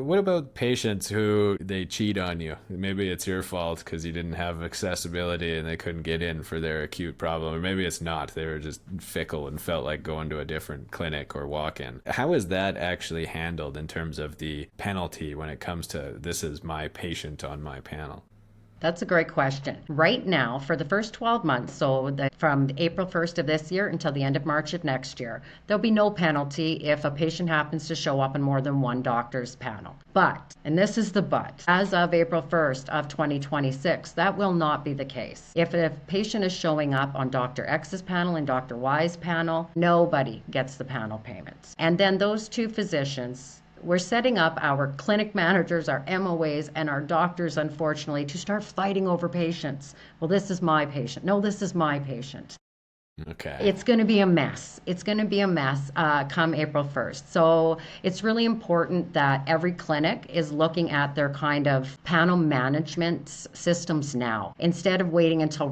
What about patients who they cheat on you? Maybe it's your fault because you didn't have accessibility and they couldn't get in for their acute problem, or maybe it's not. They were just fickle and felt like going to a different clinic or walk-in. How is that actually handled in terms of the penalty when it comes to this is my patient on my panel? That's a great question. Right now, for the first 12 months, so from April 1st of this year until the end of March of next year, there'll be no penalty if a patient happens to show up on more than one doctor's panel. But, and this is the but, as of April 1st of 2026, that will not be the case. If a patient is showing up on Dr. X's panel and Dr. Y's panel, nobody gets the panel payments. And then those two physicians, we're setting up our clinic managers, our MOAs, and our doctors, unfortunately, to start fighting over patients. Well, this is my patient. No, this is my patient. Okay. It's going to be a mess. It's going to be a mess come April 1st. So it's really important that every clinic is looking at their kind of panel management systems now, instead of waiting until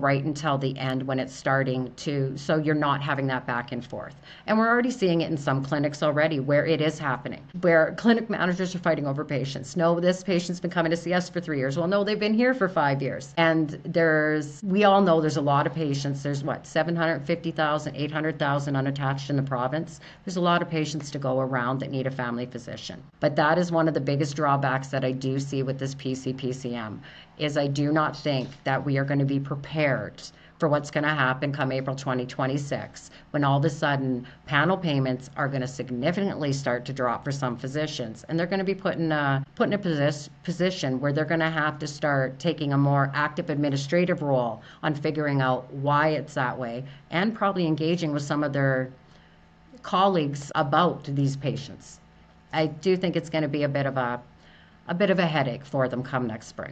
the end when it's starting to, so you're not having that back and forth. And we're already seeing it in some clinics already where it is happening, where clinic managers are fighting over patients. No, this patient's been coming to see us for 3 years. Well, no, they've been here for 5 years. And we all know there's a lot of patients. There's 750,000, 800,000 unattached in the province. There's a lot of patients to go around that need a family physician. But that is one of the biggest drawbacks that I do see with this PCPCM, is I do not think that we are going to be prepared for what's going to happen come April 2026, when all of a sudden panel payments are going to significantly start to drop for some physicians, and they're going to be put in a position where they're going to have to start taking a more active administrative role on figuring out why it's that way, and probably engaging with some of their colleagues about these patients. I do think it's going to be a bit of a headache for them come next spring.